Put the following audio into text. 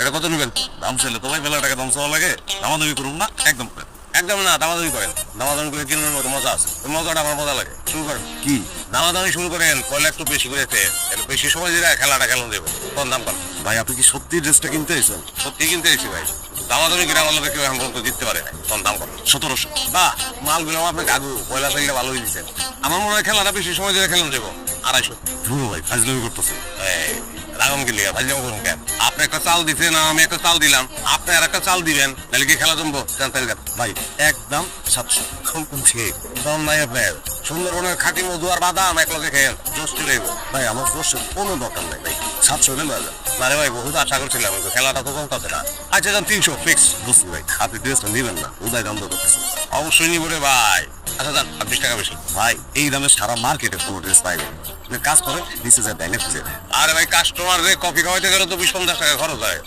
এটা কত নেবেন? দাম চাইলে তো ভাই মেলা টাকা দাম চাওয়া লাগে, দামাদামি করুন না, একদম করেন। একদম না, দামাদামি করেন। দামাদামি করে কিনার মতো মজা আছে, ওই মজাটা আমার মজা লাগে। শুরু করেন। কি দামাদামি শুরু করেন? পয়লা একটু বেশি করে একটু বেশি সময় দিয়ে খেলাটা খেলুন দেবো। কোন দাম করেন? ভাই আপনি কি সত্যি ড্রেসটা কিনতে এসেছেন? সত্যি কিনতে এসেছি ভাই। দামাদামি কিনে আমার লোকে কেউ এখন পর্যন্ত জিততে পারে না। কোন দাম করেন? 1700। বাহ, মালগুলো আপনি গাগু পয়লা থেকে ভালোই দিচ্ছেন। আমার মনে হয় খেলাটা বেশি সময় দিয়ে খেলুন দেবো। 250। ধুরো ভাই, ফাজলামি করতেছে। রাগম কি লিগা ফাজলামি করুন কেন? আপনি একটা চাল দিচ্ছেন, আমি একটা চাল দিলাম, আপনি আর একটা চাল দিবেন, তাহলে কি খেলা জমবো? ভাই একদম 700। ঠিক দাম নাই আপনার। সুন্দরবনের খাঁটি মধু আর বাদাম এক লগে খেয়েন, জোশ চলে ভাই। আমার জোশের কোনো দরকার নেই ভাই, 700 হলে না রে ভাই, বহুত আশা করছিলাম, খেলাটা তো কমতেছে না। আচ্ছা যান 300 ফিক্স। বুঝছি ভাই, আপনি ড্রেসটা নেবেন না, উদয় দাম তো করতেছেন। অবশ্যই নিব রে ভাই। আচ্ছা যান 20 টাকা বেশি। ভাই এই দামে সারা মার্কেটে কোনো ড্রেস পাইবেন। কাজ করেন নিচে যায় ব্যাংকে খুঁজে। আরে ভাই, কাস্টমার রে কফি খাওয়াইতে গেলে তো 20-50 টাকা খরচ হয়।